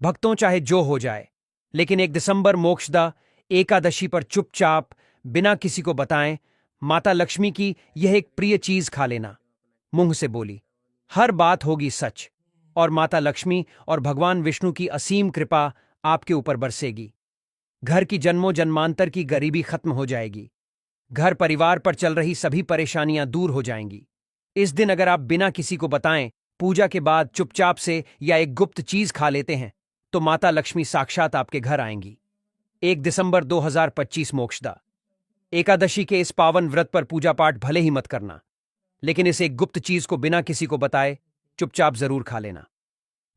भक्तों, चाहे जो हो जाए, लेकिन 1 दिसंबर मोक्षदा एकादशी पर चुपचाप बिना किसी को बताएं माता लक्ष्मी की यह एक प्रिय चीज खा लेना। मुंह से बोली हर बात होगी सच, और माता लक्ष्मी और भगवान विष्णु की असीम कृपा आपके ऊपर बरसेगी। घर की जन्मों जन्मांतर की गरीबी खत्म हो जाएगी। घर परिवार पर चल रही सभी परेशानियां दूर हो जाएंगी। इस दिन अगर आप बिना किसी को बताएं पूजा के बाद चुपचाप से या एक गुप्त चीज खा लेते हैं तो माता लक्ष्मी साक्षात आपके घर आएंगी। 1 दिसंबर 2025 मोक्षदा एकादशी के इस पावन व्रत पर पूजा पाठ भले ही मत करना, लेकिन इस एक गुप्त चीज को बिना किसी को बताए चुपचाप जरूर खा लेना।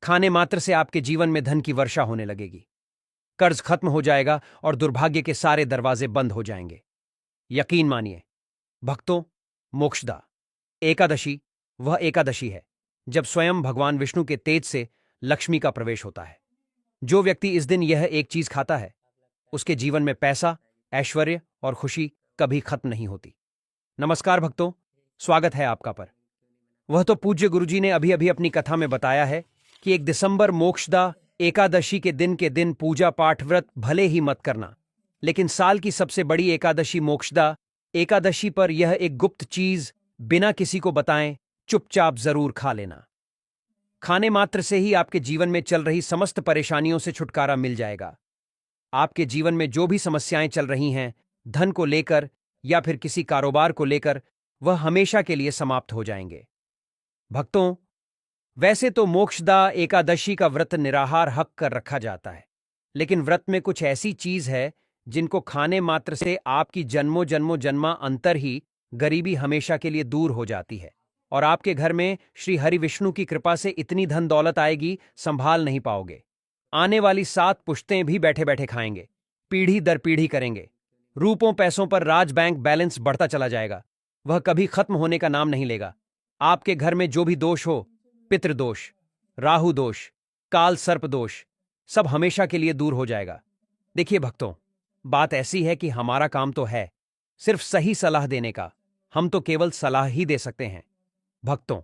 खाने मात्र से आपके जीवन में धन की वर्षा होने लगेगी, कर्ज खत्म हो जाएगा और दुर्भाग्य के सारे दरवाजे बंद हो जाएंगे। यकीन मानिए भक्तों, मोक्षदा एकादशी वह एकादशी है जब स्वयं भगवान विष्णु के तेज से लक्ष्मी का प्रवेश होता है। जो व्यक्ति इस दिन यह एक चीज खाता है उसके जीवन में पैसा, ऐश्वर्य और खुशी कभी खत्म नहीं होती। नमस्कार भक्तों, स्वागत है आपका पर। वह तो पूज्य गुरुजी ने अभी अभी अपनी कथा में बताया है कि 1 दिसंबर मोक्षदा एकादशी के दिन पूजा पाठ व्रत भले ही मत करना, लेकिन साल की सबसे बड़ी एकादशी मोक्षदा एकादशी पर यह एक गुप्त चीज बिना किसी को बताएं चुपचाप जरूर खा लेना। खाने मात्र से ही आपके जीवन में चल रही समस्त परेशानियों से छुटकारा मिल जाएगा। आपके जीवन में जो भी समस्याएं चल रही हैं, धन को लेकर या फिर किसी कारोबार को लेकर, वह हमेशा के लिए समाप्त हो जाएंगे। भक्तों, वैसे तो मोक्षदा एकादशी का व्रत निराहार हक कर रखा जाता है, लेकिन व्रत में कुछ ऐसी चीज है जिनको खाने मात्र से आपकी जन्मों जन्मा अंतर ही गरीबी हमेशा के लिए दूर हो जाती है और आपके घर में श्री हरि विष्णु की कृपा से इतनी धन दौलत आएगी संभाल नहीं पाओगे। आने वाली 7 पुश्तें भी बैठे बैठे खाएंगे, पीढ़ी दर पीढ़ी करेंगे। रूपों पैसों पर राज बैंक बैलेंस बढ़ता चला जाएगा, वह कभी खत्म होने का नाम नहीं लेगा। आपके घर में जो भी दोष हो, पितृदोष, राहु दोष, काल सर्प दोष, सब हमेशा के लिए दूर हो जाएगा। देखिए भक्तों, बात ऐसी है कि हमारा काम तो है सिर्फ सही सलाह देने का, हम तो केवल सलाह ही दे सकते हैं। भक्तों,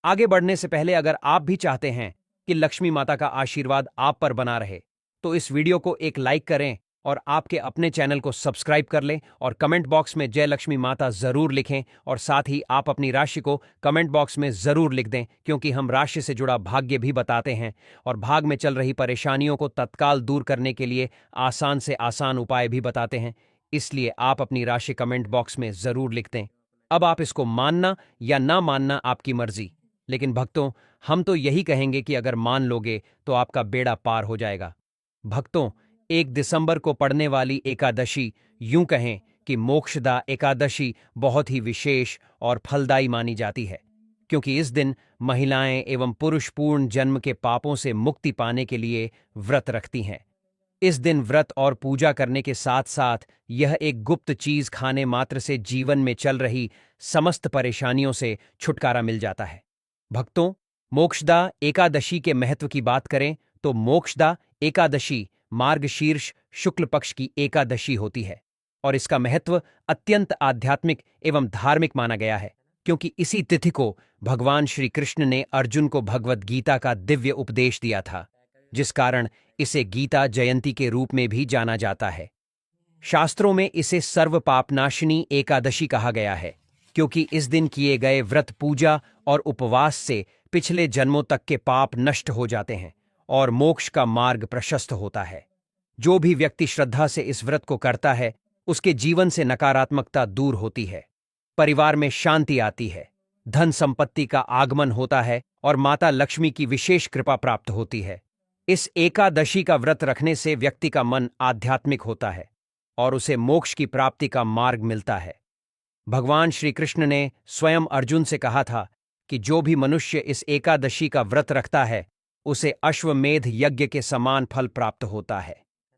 आगे बढ़ने से पहले अगर आप भी चाहते हैं कि लक्ष्मी माता का आशीर्वाद आप पर बना रहे तो इस वीडियो को एक लाइक करें और आपके अपने चैनल को सब्सक्राइब कर लें और कमेंट बॉक्स में जय लक्ष्मी माता जरूर लिखें और साथ ही आप अपनी राशि को कमेंट बॉक्स में जरूर लिख दें, क्योंकि हम राशि से जुड़ा भाग्य भी बताते हैं और भाग में चल रही परेशानियों को तत्काल दूर करने के लिए आसान से आसान उपाय भी बताते हैं। इसलिए आप अपनी राशि कमेंट बॉक्स में जरूर लिख दें। अब आप इसको मानना या ना मानना आपकी मर्जी, लेकिन भक्तों हम तो यही कहेंगे कि अगर मान लोगे तो आपका बेड़ा पार हो जाएगा। भक्तों, 1 दिसंबर को पड़ने वाली एकादशी, यूं कहें कि मोक्षदा एकादशी, बहुत ही विशेष और फलदायी मानी जाती है, क्योंकि इस दिन महिलाएं एवं पुरुष पूर्ण जन्म के पापों से मुक्ति पाने के लिए व्रत रखती हैं। इस दिन व्रत और पूजा करने के साथ साथ यह एक गुप्त चीज खाने मात्र से जीवन में चल रही समस्त परेशानियों से छुटकारा मिल जाता है। भक्तों, मोक्षदा एकादशी के महत्व की बात करें तो मोक्षदा एकादशी मार्गशीर्ष शुक्ल पक्ष की एकादशी होती है और इसका महत्व अत्यंत आध्यात्मिक एवं धार्मिक माना गया है, क्योंकि इसी तिथि को भगवान श्री कृष्ण ने अर्जुन को भगवद गीता का दिव्य उपदेश दिया था, जिस कारण इसे गीता जयंती के रूप में भी जाना जाता है। शास्त्रों में इसे सर्व पापनाशिनी एकादशी कहा गया है, क्योंकि इस दिन किए गए व्रत पूजा और उपवास से पिछले जन्मों तक के पाप नष्ट हो जाते हैं और मोक्ष का मार्ग प्रशस्त होता है। जो भी व्यक्ति श्रद्धा से इस व्रत को करता है उसके जीवन से नकारात्मकता दूर होती है, परिवार में शांति आती है, धन संपत्ति का आगमन होता है और माता लक्ष्मी की विशेष कृपा प्राप्त होती है। इस एकादशी का व्रत रखने से व्यक्ति का मन आध्यात्मिक होता है और उसे मोक्ष की प्राप्ति का मार्ग मिलता है। भगवान श्री कृष्ण ने स्वयं अर्जुन से कहा था कि जो भी मनुष्य इस एकादशी का व्रत रखता है उसे अश्वमेध यज्ञ के समान फल प्राप्त होता है।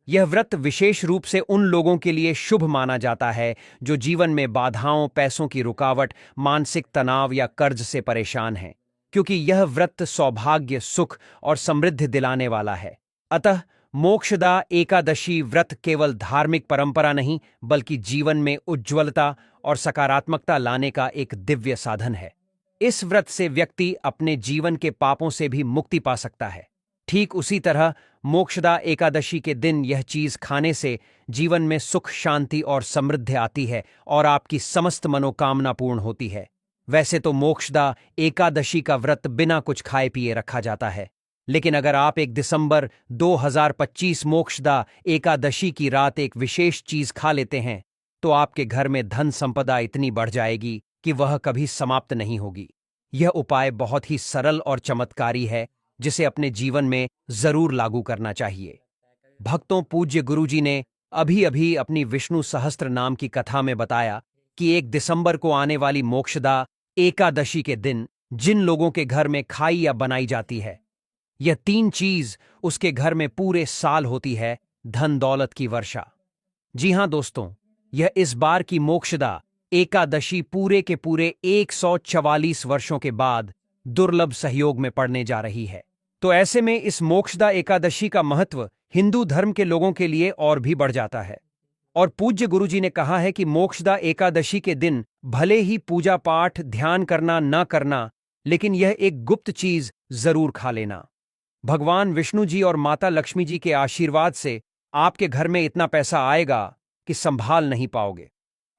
यह व्रत विशेष रूप से उन लोगों के लिए शुभ माना जाता है जो जीवन में बाधाओं, पैसों की रुकावट, मानसिक तनाव या कर्ज से परेशान हैं, क्योंकि यह व्रत सौभाग्य, सुख और समृद्धि दिलाने वाला है। अतः मोक्षदा एकादशी व्रत केवल धार्मिक परंपरा नहीं, बल्कि जीवन में उज्ज्वलता और सकारात्मकता लाने का एक दिव्य साधन है। इस व्रत से व्यक्ति अपने जीवन के पापों से भी मुक्ति पा सकता है ठीक उसी तरह मोक्षदा एकादशी के दिन यह चीज खाने से जीवन में सुख, शांति और समृद्धि आती है और आपकी समस्त मनोकामना पूर्ण होती है। वैसे तो मोक्षदा एकादशी का व्रत बिना कुछ खाए पिए रखा जाता है, लेकिन अगर आप 1 दिसंबर 2025 मोक्षदा एकादशी की रात एक विशेष चीज खा लेते हैं तो आपके घर में धन संपदा इतनी बढ़ जाएगी कि वह कभी समाप्त नहीं होगी। यह उपाय बहुत ही सरल और चमत्कारी है, जिसे अपने जीवन में जरूर लागू करना चाहिए। भक्तों, पूज्य गुरुजी ने अभी अभी अपनी विष्णु सहस्त्र नाम की कथा में बताया कि 1 दिसंबर को आने वाली मोक्षदा एकादशी के दिन जिन लोगों के घर में खाई या बनाई जाती है, यह 3 चीज उसके घर में पूरे साल होती है: धन दौलत की वर्षा। जी हां दोस्तों, यह इस बार की मोक्षदा एकादशी पूरे के पूरे 144 वर्षों के बाद दुर्लभ सहयोग में पड़ने जा रही है। तो ऐसे में इस मोक्षदा एकादशी का महत्व हिंदू धर्म के लोगों के लिए और भी बढ़ जाता है। और पूज्य गुरुजी ने कहा है कि मोक्षदा एकादशी के दिन भले ही पूजा पाठ ध्यान करना न करना, लेकिन यह एक गुप्त चीज जरूर खा लेना। भगवान विष्णु जी और माता लक्ष्मी जी के आशीर्वाद से आपके घर में इतना पैसा आएगा कि संभाल नहीं पाओगे।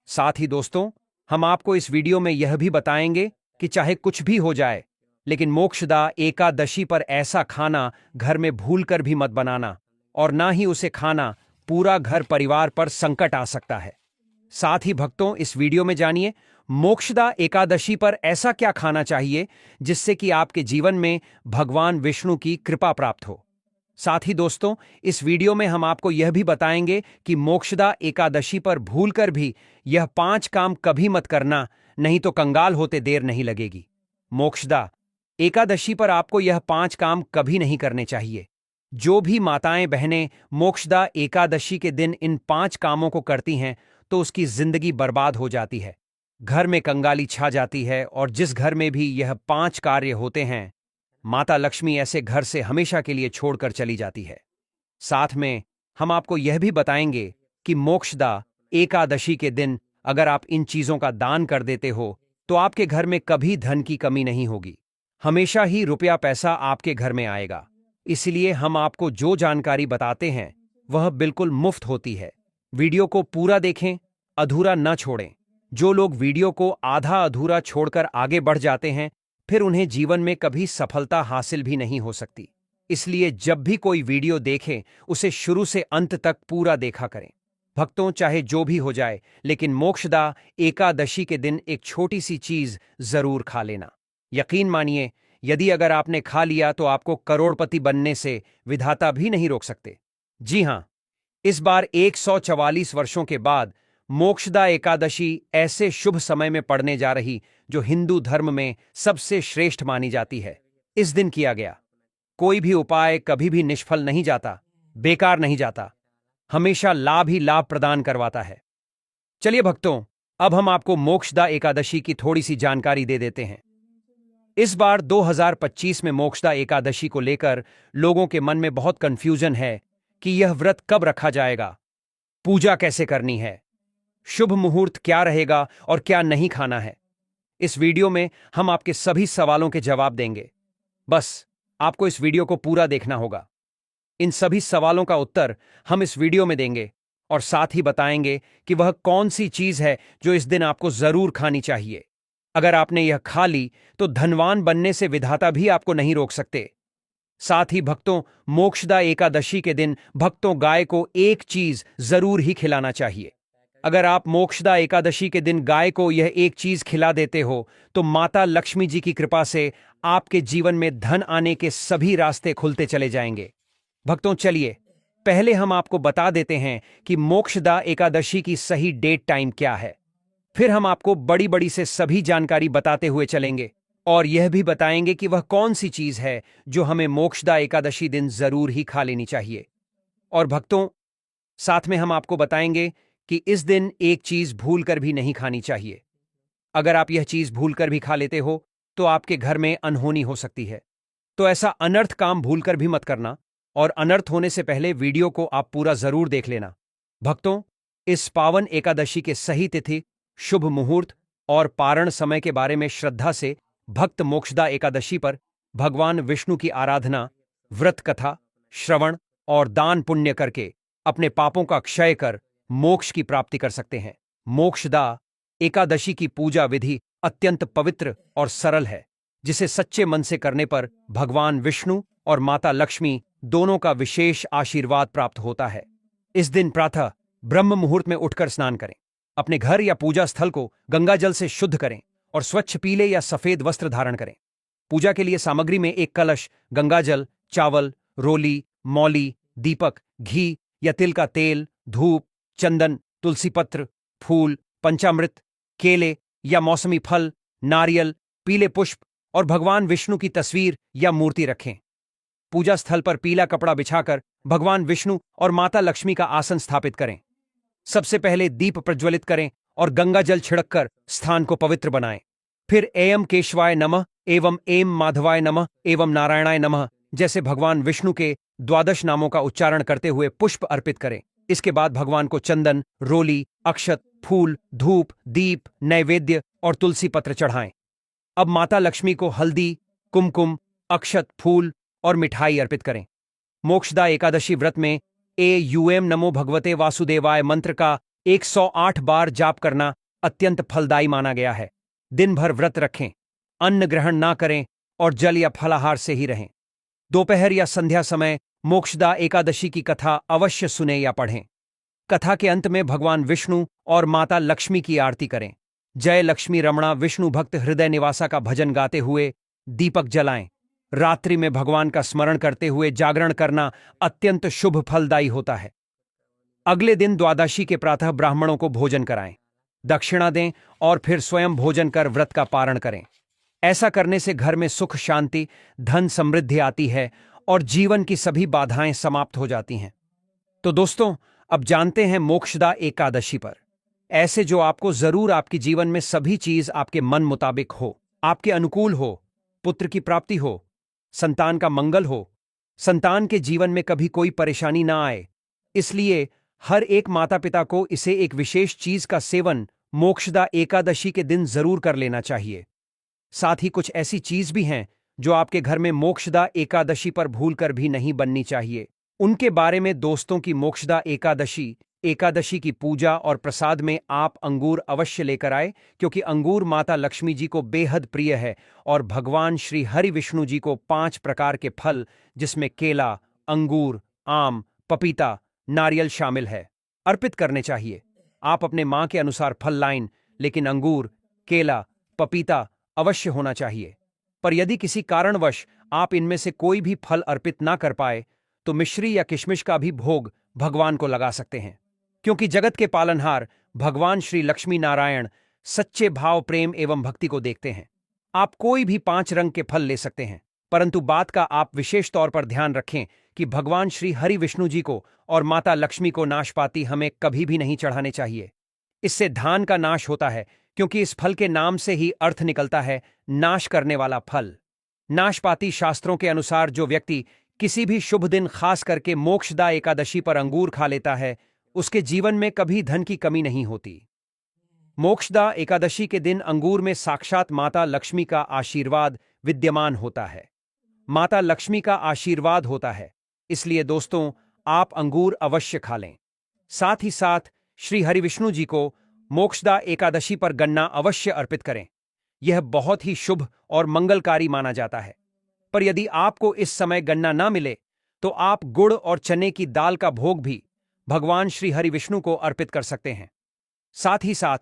साथ ही दोस्तों, हम आपको इस वीडियो में यह भी बताएंगे कि चाहे कुछ भी हो जाए, लेकिन मोक्षदा एकादशी पर ऐसा खाना घर में भूलकर भी मत बनाना, और ना ही उसे खाना पूरा घर परिवार पर संकट आ सकता है। साथ ही भक्तों, इस वीडियो में जानिए मोक्षदा एकादशी पर ऐसा क्या खाना चाहिए जिससे कि आपके जीवन में भगवान विष्णु की कृपा प्राप्त हो। साथ ही दोस्तों, इस वीडियो में हम आपको यह भी बताएंगे कि मोक्षदा एकादशी पर भूलकर भी यह 5 काम कभी मत करना, नहीं तो कंगाल होते देर नहीं लगेगी। मोक्षदा एकादशी पर आपको यह 5 काम कभी नहीं करने चाहिए। जो भी माताएं बहनें मोक्षदा एकादशी के दिन इन 5 कामों को करती हैं तो उसकी जिंदगी बर्बाद हो जाती है, घर में कंगाली छा जाती है, और जिस घर में भी यह 5 कार्य होते हैं, माता लक्ष्मी ऐसे घर से हमेशा के लिए छोड़कर चली जाती है। साथ में हम आपको यह भी बताएंगे कि मोक्षदा एकादशी के दिन अगर आप इन चीजों का दान कर देते हो तो आपके घर में कभी धन की कमी नहीं होगी, हमेशा ही रुपया पैसा आपके घर में आएगा। इसलिए हम आपको जो जानकारी बताते हैं वह बिल्कुल मुफ्त होती है। वीडियो को पूरा देखें, अधूरा न छोड़ें। जो लोग वीडियो को आधा अधूरा छोड़कर आगे बढ़ जाते हैं, फिर उन्हें जीवन में कभी सफलता हासिल भी नहीं हो सकती। इसलिए जब भी कोई वीडियो देखें, उसे शुरू से अंत तक पूरा देखा करें। भक्तों, चाहे जो भी हो जाए, लेकिन मोक्षदा एकादशी के दिन एक छोटी सी चीज जरूर खा लेना। यकीन मानिए, यदि अगर आपने खा लिया तो आपको करोड़पति बनने से विधाता भी नहीं रोक सकते। जी हां, इस बार 144 वर्षों के बाद मोक्षदा एकादशी ऐसे शुभ समय में पड़ने जा रही जो हिंदू धर्म में सबसे श्रेष्ठ मानी जाती है। इस दिन किया गया कोई भी उपाय कभी भी निष्फल नहीं जाता, बेकार नहीं जाता, हमेशा लाभ ही लाभ प्रदान करवाता है। चलिए भक्तों, अब हम आपको मोक्षदा एकादशी की थोड़ी सी जानकारी दे देते हैं। इस बार 2025 में मोक्षदा एकादशी को लेकर लोगों के मन में बहुत कंफ्यूजन है कि यह व्रत कब रखा जाएगा, पूजा कैसे करनी है, शुभ मुहूर्त क्या रहेगा और क्या नहीं खाना है। इस वीडियो में हम आपके सभी सवालों के जवाब देंगे। बस आपको इस वीडियो को पूरा देखना होगा। इन सभी सवालों का उत्तर हम इस वीडियो में देंगे और साथ ही बताएंगे कि वह कौन सी चीज है जो इस दिन आपको जरूर खानी चाहिए। अगर आपने यह खा ली तो धनवान बनने से विधाता भी आपको नहीं रोक सकते। साथ ही भक्तों, मोक्षदा एकादशी के दिन भक्तों गाय को एक चीज जरूर ही खिलाना चाहिए। अगर आप मोक्षदा एकादशी के दिन गाय को यह एक चीज खिला देते हो तो माता लक्ष्मी जी की कृपा से आपके जीवन में धन आने के सभी रास्ते खुलते चले जाएंगे। भक्तों, चलिए पहले हम आपको बता देते हैं कि मोक्षदा एकादशी की सही डेट टाइम क्या है। फिर हम आपको बड़ी बड़ी से सभी जानकारी बताते हुए चलेंगे और यह भी बताएंगे कि वह कौन सी चीज है जो हमें मोक्षदा एकादशी दिन जरूर ही खा लेनी चाहिए। और भक्तों, साथ में हम आपको बताएंगे कि इस दिन एक चीज भूलकर भी नहीं खानी चाहिए। अगर आप यह चीज भूलकर भी खा लेते हो तो आपके घर में अनहोनी हो सकती है। तो ऐसा अनर्थ काम भूलकर भी मत करना, और अनर्थ होने से पहले वीडियो को आप पूरा जरूर देख लेना। भक्तों, इस पावन एकादशी के सही तिथि, शुभ मुहूर्त और पारण समय के बारे में श्रद्धा से भक्त मोक्षदा एकादशी पर भगवान विष्णु की आराधना व्रत कथा, श्रवण और दान पुण्य करके अपने पापों का क्षय कर मोक्ष की प्राप्ति कर सकते हैं। मोक्षदा एकादशी की पूजा विधि अत्यंत पवित्र और सरल है, जिसे सच्चे मन से करने पर भगवान विष्णु और माता लक्ष्मी दोनों का विशेष आशीर्वाद प्राप्त होता है। इस दिन प्रातः ब्रह्म मुहूर्त में उठकर स्नान करें, अपने घर या पूजा स्थल को गंगा जल से शुद्ध करें और स्वच्छ पीले या सफेद वस्त्र धारण करें। पूजा के लिए सामग्री में एक कलश, गंगाजल, चावल, रोली, मौली, दीपक, घी या तिल का तेल, धूप, चंदन, तुलसी पत्र, फूल, पंचामृत, केले या मौसमी फल, नारियल, पीले पुष्प और भगवान विष्णु की तस्वीर या मूर्ति रखें। पूजा स्थल पर पीला कपड़ा बिछाकर भगवान विष्णु और माता लक्ष्मी का आसन स्थापित करें। सबसे पहले दीप प्रज्वलित करें और गंगा जल छिड़ककर स्थान को पवित्र बनाएं। फिर एयम केशवाय नमः एवं एम माधवाय नमः एवं नारायणाय नमः जैसे भगवान विष्णु के 12 नामों का उच्चारण करते हुए पुष्प अर्पित करें। इसके बाद भगवान को चंदन, रोली, अक्षत, फूल, धूप, दीप, नैवेद्य और तुलसी पत्र चढ़ाएं। अब माता लक्ष्मी को हल्दी, कुमकुम, अक्षत, फूल और मिठाई अर्पित करें। मोक्षदा एकादशी व्रत में नमो भगवते वासुदेवाय मंत्र का 108 बार जाप करना अत्यंत फलदायी माना गया है। दिन भर व्रत रखें, अन्न ग्रहण ना करें और जल या फलाहार से ही रहें। दोपहर या संध्या समय मोक्षदा एकादशी की कथा अवश्य सुने या पढ़ें। कथा के अंत में भगवान विष्णु और माता लक्ष्मी की आरती करें। जय लक्ष्मी रमणा विष्णु भक्त हृदय निवासा का भजन गाते हुए दीपक जलाएं। रात्रि में भगवान का स्मरण करते हुए जागरण करना अत्यंत शुभ फलदायी होता है। अगले दिन द्वादशी के प्रातः ब्राह्मणों को भोजन कराएं, दक्षिणा दें और फिर स्वयं भोजन कर व्रत का पारण करें। ऐसा करने से घर में सुख, शांति, धन, समृद्धि आती है और जीवन की सभी बाधाएं समाप्त हो जाती हैं। तो दोस्तों, अब जानते हैं मोक्षदा एकादशी पर ऐसे जो आपको जरूर आपकी जीवन में सभी चीज आपके मन मुताबिक हो, आपके अनुकूल हो, पुत्र की प्राप्ति हो, संतान का मंगल हो, संतान के जीवन में कभी कोई परेशानी ना आए। इसलिए हर एक माता पिता को इसे एक विशेष चीज का सेवन मोक्षदा एकादशी के दिन जरूर कर लेना चाहिए। साथ ही कुछ ऐसी चीज भी हैं जो आपके घर में मोक्षदा एकादशी पर भूलकर भी नहीं बननी चाहिए। उनके बारे में दोस्तों की मोक्षदा एकादशी की पूजा और प्रसाद में आप अंगूर अवश्य लेकर आए, क्योंकि अंगूर माता लक्ष्मी जी को बेहद प्रिय है और भगवान श्री हरि विष्णु जी को 5 प्रकार के फल, जिसमें केला, अंगूर, आम, पपीता, नारियल शामिल है, अर्पित करने चाहिए। आप अपने मां के अनुसार फल लाइन, लेकिन अंगूर, केला, पपीता अवश्य होना चाहिए। पर यदि किसी कारणवश आप इनमें से कोई भी फल अर्पित ना कर पाए तो मिश्री या किशमिश का भी भोग भगवान को लगा सकते हैं, क्योंकि जगत के पालनहार भगवान श्री लक्ष्मी नारायण सच्चे भाव, प्रेम एवं भक्ति को देखते हैं। आप कोई भी 5 रंग के फल ले सकते हैं, परंतु बात का आप विशेष तौर पर ध्यान रखें कि भगवान श्री हरि विष्णु जी को और माता लक्ष्मी को नाशपाती हमें कभी भी नहीं चढ़ाने चाहिए। इससे धान का नाश होता है, क्योंकि इस फल के नाम से ही अर्थ निकलता है नाश करने वाला फल। नाशपाती शास्त्रों के अनुसार जो व्यक्ति किसी भी शुभ दिन खास करके मोक्षदा एकादशी पर अंगूर खा लेता है, उसके जीवन में कभी धन की कमी नहीं होती। मोक्षदा एकादशी के दिन अंगूर में साक्षात माता लक्ष्मी का आशीर्वाद विद्यमान होता है। माता लक्ष्मी का आशीर्वाद होता है, इसलिए दोस्तों आप अंगूर अवश्य खा लें। साथ ही साथ श्री हरि विष्णु जी को मोक्षदा एकादशी पर गन्ना अवश्य अर्पित करें। यह बहुत ही शुभ और मंगलकारी माना जाता है। पर यदि आपको इस समय गन्ना ना मिले तो आप गुड़ और चने की दाल का भोग भी भगवान श्री हरि विष्णु को अर्पित कर सकते हैं। साथ ही साथ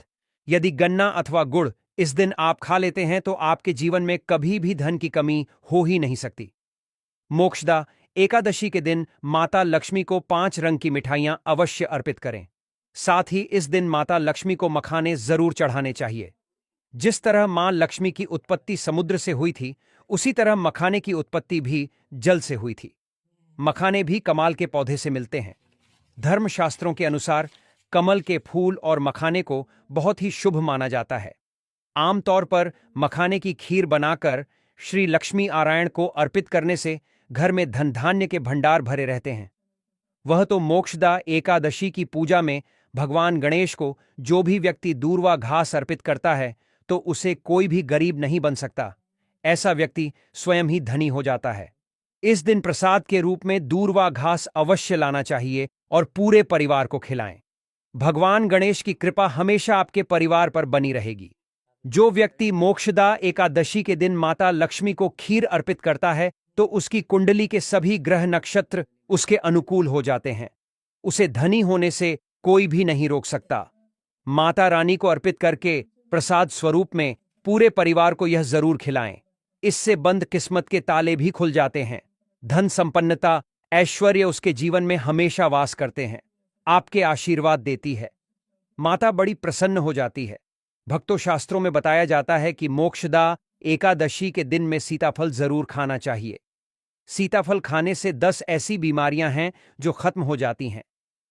यदि गन्ना अथवा गुड़ इस दिन आप खा लेते हैं तो आपके जीवन में कभी भी धन की कमी हो ही नहीं सकती। मोक्षदा एकादशी के दिन माता लक्ष्मी को 5 रंग की मिठाइयां अवश्य अर्पित करें। साथ ही इस दिन माता लक्ष्मी को मखाने जरूर चढ़ाने चाहिए। जिस तरह मां लक्ष्मी की उत्पत्ति समुद्र से हुई थी, उसी तरह मखाने की उत्पत्ति भी जल से हुई थी। मखाने भी कमाल के पौधे से मिलते हैं। धर्मशास्त्रों के अनुसार कमल के फूल और मखाने को बहुत ही शुभ माना जाता है। आमतौर पर मखाने की खीर बनाकर श्री लक्ष्मी नारायण को अर्पित करने से घर में धन धान्य के भंडार भरे रहते हैं। वह तो मोक्षदा एकादशी की पूजा में भगवान गणेश को जो भी व्यक्ति दूर्वा घास अर्पित करता है तो उसे कोई भी गरीब नहीं बन सकता। ऐसा व्यक्ति स्वयं ही धनी हो जाता है। इस दिन प्रसाद के रूप में दूर्वा घास अवश्य लाना चाहिए और पूरे परिवार को खिलाएं। भगवान गणेश की कृपा हमेशा आपके परिवार पर बनी रहेगी। जो व्यक्ति मोक्षदा एकादशी के दिन माता लक्ष्मी को खीर अर्पित करता है तो उसकी कुंडली के सभी ग्रह नक्षत्र उसके अनुकूल हो जाते हैं। उसे धनी होने से कोई भी नहीं रोक सकता। माता रानी को अर्पित करके प्रसाद स्वरूप में पूरे परिवार को यह जरूर खिलाएं। इससे बंद किस्मत के ताले भी खुल जाते हैं। धन संपन्नता, ऐश्वर्य उसके जीवन में हमेशा वास करते हैं। आपके आशीर्वाद देती है। माता बड़ी प्रसन्न हो जाती है। भक्तों, शास्त्रों में बताया जाता है कि मोक्षदा एकादशी के दिन में सीताफल जरूर खाना चाहिए। सीताफल खाने से 10 ऐसी बीमारियां हैं जो खत्म हो जाती हैं।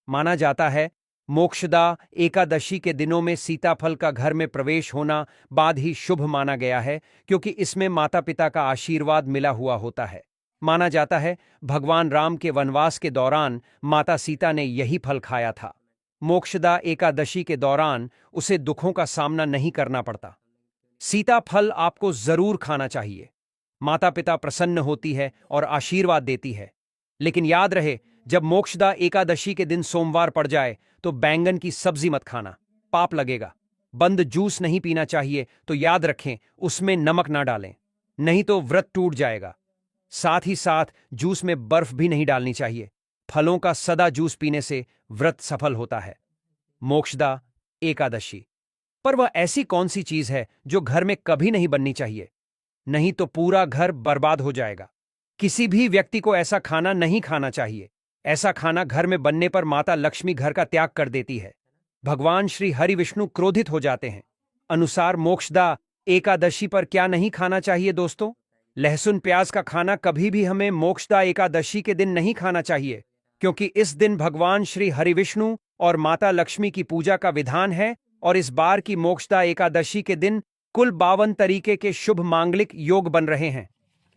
माना जाता है मोक्षदा एकादशी के दिनों में सीताफल का घर में प्रवेश होना बाद ही शुभ माना गया है, क्योंकि इसमें माता पिता का आशीर्वाद मिला हुआ होता है। माना जाता है भगवान राम के वनवास के दौरान माता सीता ने यही फल खाया था। मोक्षदा एकादशी के दौरान उसे दुखों का सामना नहीं करना पड़ता। सीताफल आपको जरूर खाना चाहिए। माता पिता प्रसन्न होती है और आशीर्वाद देती है। लेकिन याद रहे, जब मोक्षदा एकादशी के दिन सोमवार पड़ जाए तो बैंगन की सब्जी मत खाना, पाप लगेगा। बंद जूस नहीं पीना चाहिए, तो याद रखें उसमें नमक ना डालें, नहीं तो व्रत टूट जाएगा। साथ ही साथ जूस में बर्फ भी नहीं डालनी चाहिए। फलों का सदा जूस पीने से व्रत सफल होता है। मोक्षदा एकादशी पर वह ऐसी कौन सी चीज है जो घर में कभी नहीं बननी चाहिए? नहीं तो पूरा घर बर्बाद हो जाएगा। किसी भी व्यक्ति को ऐसा खाना नहीं खाना चाहिए। ऐसा खाना घर में बनने पर माता लक्ष्मी घर का त्याग कर देती है। भगवान श्री हरि विष्णु क्रोधित हो जाते हैं। अनुसार मोक्षदा एकादशी पर क्या नहीं खाना चाहिए दोस्तों? लहसुन प्याज का खाना कभी भी हमें मोक्षदा एकादशी के दिन नहीं खाना चाहिए, क्योंकि इस दिन भगवान श्री हरि विष्णु और माता लक्ष्मी की पूजा का विधान है। और इस बार की मोक्षदा एकादशी के दिन कुल 52 तरीके के शुभ मांगलिक योग बन रहे हैं।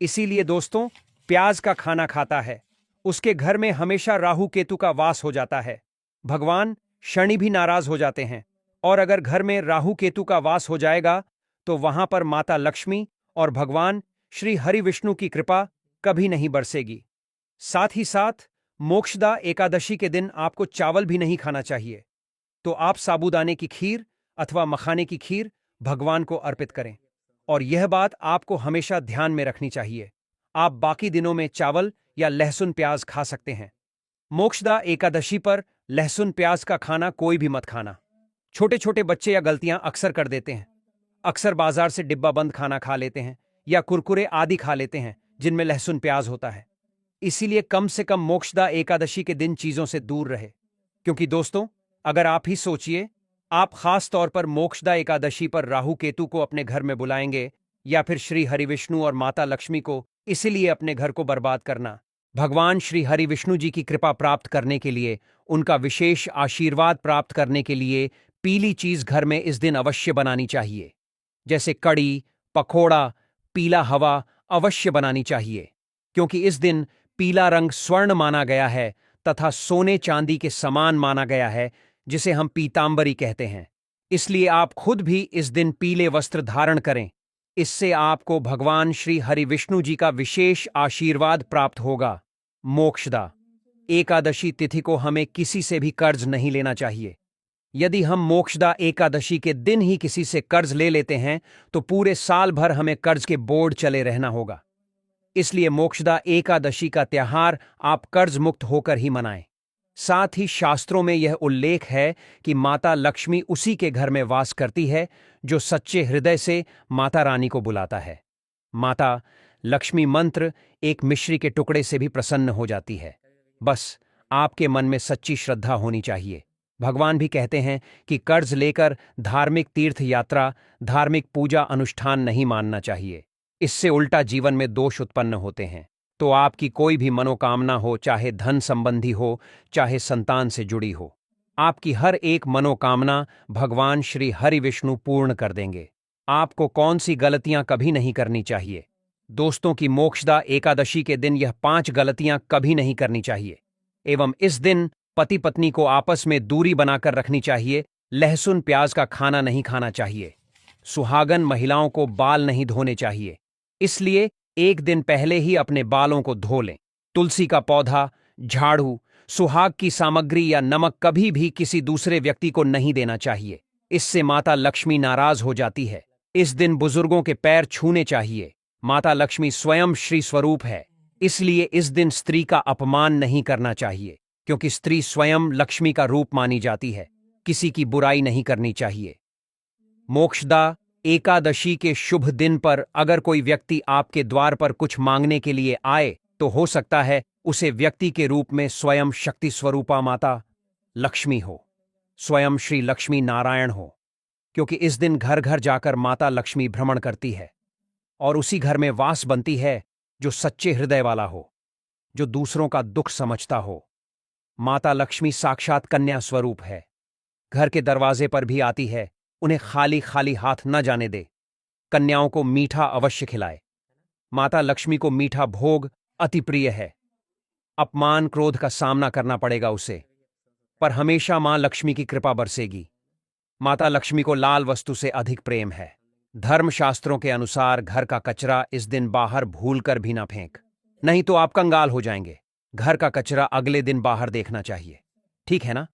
इसीलिए दोस्तों, प्याज का खाना खाता है उसके घर में हमेशा राहु केतु का वास हो जाता है। भगवान शनि भी नाराज हो जाते हैं। और अगर घर में राहु केतु का वास हो जाएगा तो वहां पर माता लक्ष्मी और भगवान श्री हरि विष्णु की कृपा कभी नहीं बरसेगी। साथ ही साथ मोक्षदा एकादशी के दिन आपको चावल भी नहीं खाना चाहिए। तो आप साबूदाने की खीर अथवा मखाने की खीर भगवान को अर्पित करें। और यह बात आपको हमेशा ध्यान में रखनी चाहिए। आप बाकी दिनों में चावल या लहसुन प्याज खा सकते हैं। मोक्षदा एकादशी पर लहसुन प्याज का खाना कोई भी मत खाना। छोटे छोटे बच्चे या गलतियां अक्सर कर देते हैं। अक्सर बाजार से डिब्बा बंद खाना खा लेते हैं या कुरकुरे आदि खा लेते हैं जिनमें लहसुन प्याज होता है। इसीलिए कम से कम मोक्षदा एकादशी के दिन चीजों से दूर रहे। क्योंकि दोस्तों, अगर आप ही सोचिए, आप खास तौर पर मोक्षदा एकादशी पर राहु केतु को अपने घर में बुलाएंगे या फिर श्री हरि विष्णु और माता लक्ष्मी को, इसीलिए अपने घर को बर्बाद करना। भगवान श्री हरि विष्णु जी की कृपा प्राप्त करने के लिए, उनका विशेष आशीर्वाद प्राप्त करने के लिए पीली चीज घर में इस दिन अवश्य बनानी चाहिए। जैसे कड़ी, पकोड़ा, पीला हवा अवश्य बनानी चाहिए, क्योंकि इस दिन पीला रंग स्वर्ण माना गया है तथा सोने चांदी के समान माना गया है, जिसे हम पीतांबरी कहते हैं। इसलिए आप खुद भी इस दिन पीले वस्त्र धारण करें। इससे आपको भगवान श्री हरि विष्णु जी का विशेष आशीर्वाद प्राप्त होगा। मोक्षदा एकादशी तिथि को हमें किसी से भी कर्ज नहीं लेना चाहिए। यदि हम मोक्षदा एकादशी के दिन ही किसी से कर्ज ले लेते हैं तो पूरे साल भर हमें कर्ज के बोझ चले रहना होगा। इसलिए मोक्षदा एकादशी का त्योहार आप कर्ज मुक्त होकर ही मनाएं। साथ ही शास्त्रों में यह उल्लेख है कि माता लक्ष्मी उसी के घर में वास करती है जो सच्चे हृदय से माता रानी को बुलाता है। माता लक्ष्मी मंत्र एक मिश्री के टुकड़े से भी प्रसन्न हो जाती है। बस आपके मन में सच्ची श्रद्धा होनी चाहिए। भगवान भी कहते हैं कि कर्ज लेकर धार्मिक तीर्थ यात्रा, धार्मिक पूजा अनुष्ठान नहीं मानना चाहिए। इससे उल्टा जीवन में दोष उत्पन्न होते हैं। तो आपकी कोई भी मनोकामना हो, चाहे धन संबंधी हो, चाहे संतान से जुड़ी हो, आपकी हर एक मनोकामना भगवान श्री हरि विष्णु पूर्ण कर देंगे। आपको कौन सी गलतियां कभी नहीं करनी चाहिए? दोस्तों की मोक्षदा एकादशी के दिन यह 5 गलतियां कभी नहीं करनी चाहिए। एवं इस दिन पति पत्नी को आपस में दूरी बनाकर रखनी चाहिए। लहसुन प्याज का खाना नहीं खाना चाहिए। सुहागन महिलाओं को बाल नहीं धोने चाहिए। इसलिए एक दिन पहले ही अपने बालों को धो लें। तुलसी का पौधा, झाड़ू, सुहाग की सामग्री या नमक कभी भी किसी दूसरे व्यक्ति को नहीं देना चाहिए। इससे माता लक्ष्मी नाराज हो जाती है। इस दिन बुजुर्गों के पैर छूने चाहिए। माता लक्ष्मी स्वयं श्री स्वरूप है, इसलिए इस दिन स्त्री का अपमान नहीं करना चाहिए, क्योंकि स्त्री स्वयं लक्ष्मी का रूप मानी जाती है। किसी की बुराई नहीं करनी चाहिए। मोक्षदा एकादशी के शुभ दिन पर अगर कोई व्यक्ति आपके द्वार पर कुछ मांगने के लिए आए तो हो सकता है उसे व्यक्ति के रूप में स्वयं शक्ति स्वरूपा माता लक्ष्मी हो, स्वयं श्री लक्ष्मी नारायण हो, क्योंकि इस दिन घर घर जाकर माता लक्ष्मी भ्रमण करती है और उसी घर में वास बनती है जो सच्चे हृदय वाला हो, जो दूसरों का दुख समझता हो। माता लक्ष्मी साक्षात कन्या स्वरूप है। घर के दरवाजे पर भी आती है। उन्हें खाली खाली हाथ न जाने दे। कन्याओं को मीठा अवश्य खिलाए। माता लक्ष्मी को मीठा भोग अति प्रिय है। अपमान क्रोध का सामना करना पड़ेगा उसे, पर हमेशा मां लक्ष्मी की कृपा बरसेगी। माता लक्ष्मी को लाल वस्तु से अधिक प्रेम है। धर्मशास्त्रों के अनुसार घर का कचरा इस दिन बाहर भूलकर भी ना फेंक, नहीं तो आप कंगाल हो जाएंगे। घर का कचरा अगले दिन बाहर देखना चाहिए, ठीक है ना?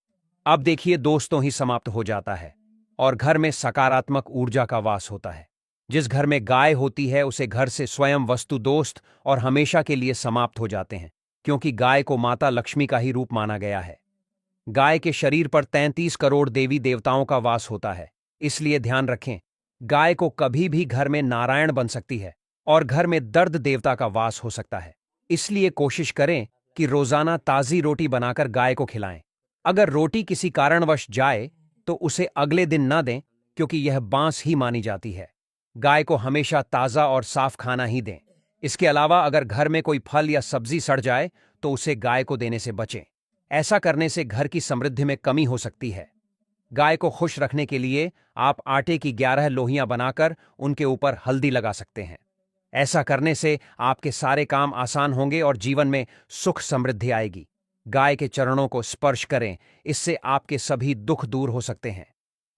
अब देखिए, दोस्तों ही समाप्त हो जाता है और घर में सकारात्मक ऊर्जा का वास होता है। जिस घर में गाय होती है उसे घर से स्वयं वस्तु दोस्त और हमेशा के लिए समाप्त हो जाते हैं, क्योंकि गाय को माता लक्ष्मी का ही रूप माना गया है। गाय के शरीर पर 33 करोड़ देवी देवताओं का वास होता है, इसलिए ध्यान रखें, गाय को कभी भी घर में नारायण बन सकती है और घर में दर्द देवता का वास हो सकता है। इसलिए कोशिश करें कि रोजाना ताजी रोटी बनाकर गाय को खिलाएं। अगर रोटी किसी कारणवश जाए तो उसे अगले दिन न दें, क्योंकि यह बांस ही मानी जाती है। गाय को हमेशा ताज़ा और साफ खाना ही दें। इसके अलावा अगर घर में कोई फल या सब्जी सड़ जाए तो उसे गाय को देने से बचें। ऐसा करने से घर की समृद्धि में कमी हो सकती है। गाय को खुश रखने के लिए आप आटे की 11 लोहियां बनाकर उनके ऊपर हल्दी लगा सकते हैं। ऐसा करने से आपके सारे काम आसान होंगे और जीवन में सुख समृद्धि आएगी। गाय के चरणों को स्पर्श करें, इससे आपके सभी दुख दूर हो सकते हैं।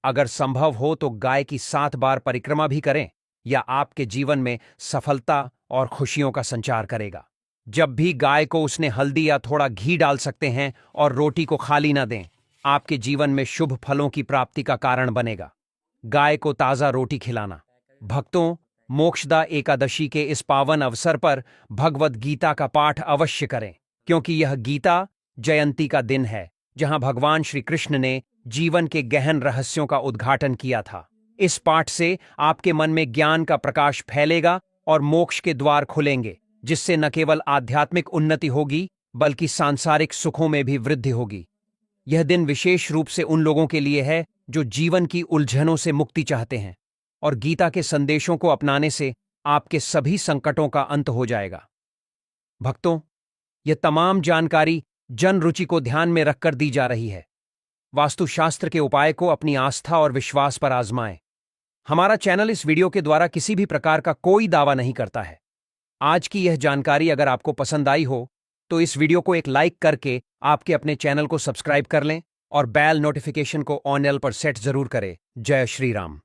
अगर संभव हो तो गाय की 7 बार परिक्रमा भी करें, या आपके जीवन में सफलता और खुशियों का संचार करेगा। जब भी गाय को उसने हल्दी या थोड़ा घी डाल सकते हैं और रोटी को खाली न दें, आपके जीवन में शुभ फलों की प्राप्ति का कारण बनेगा। गाय को ताज़ा रोटी खिलाना। भक्तों, मोक्षदा एकादशी के इस पावन अवसर पर भगवद गीता का पाठ अवश्य करें, क्योंकि यह गीता जयंती का दिन है, जहां भगवान श्री कृष्ण ने जीवन के गहन रहस्यों का उद्घाटन किया था। इस पाठ से आपके मन में ज्ञान का प्रकाश फैलेगा और मोक्ष के द्वार खुलेंगे, जिससे न केवल आध्यात्मिक उन्नति होगी बल्कि सांसारिक सुखों में भी वृद्धि होगी। यह दिन विशेष रूप से उन लोगों के लिए है जो जीवन की उलझनों से मुक्ति चाहते हैं, और गीता के संदेशों को अपनाने से आपके सभी संकटों का अंत हो जाएगा। भक्तों, यह तमाम जानकारी जन रुचि को ध्यान में रखकर दी जा रही है। वास्तुशास्त्र के उपाय को अपनी आस्था और विश्वास पर आजमाएं। हमारा चैनल इस वीडियो के द्वारा किसी भी प्रकार का कोई दावा नहीं करता है। आज की यह जानकारी अगर आपको पसंद आई हो तो इस वीडियो को एक लाइक करके आपके अपने चैनल को सब्सक्राइब कर लें और बेल नोटिफिकेशन को ऑन पर सेट जरूर करें। जय श्री राम।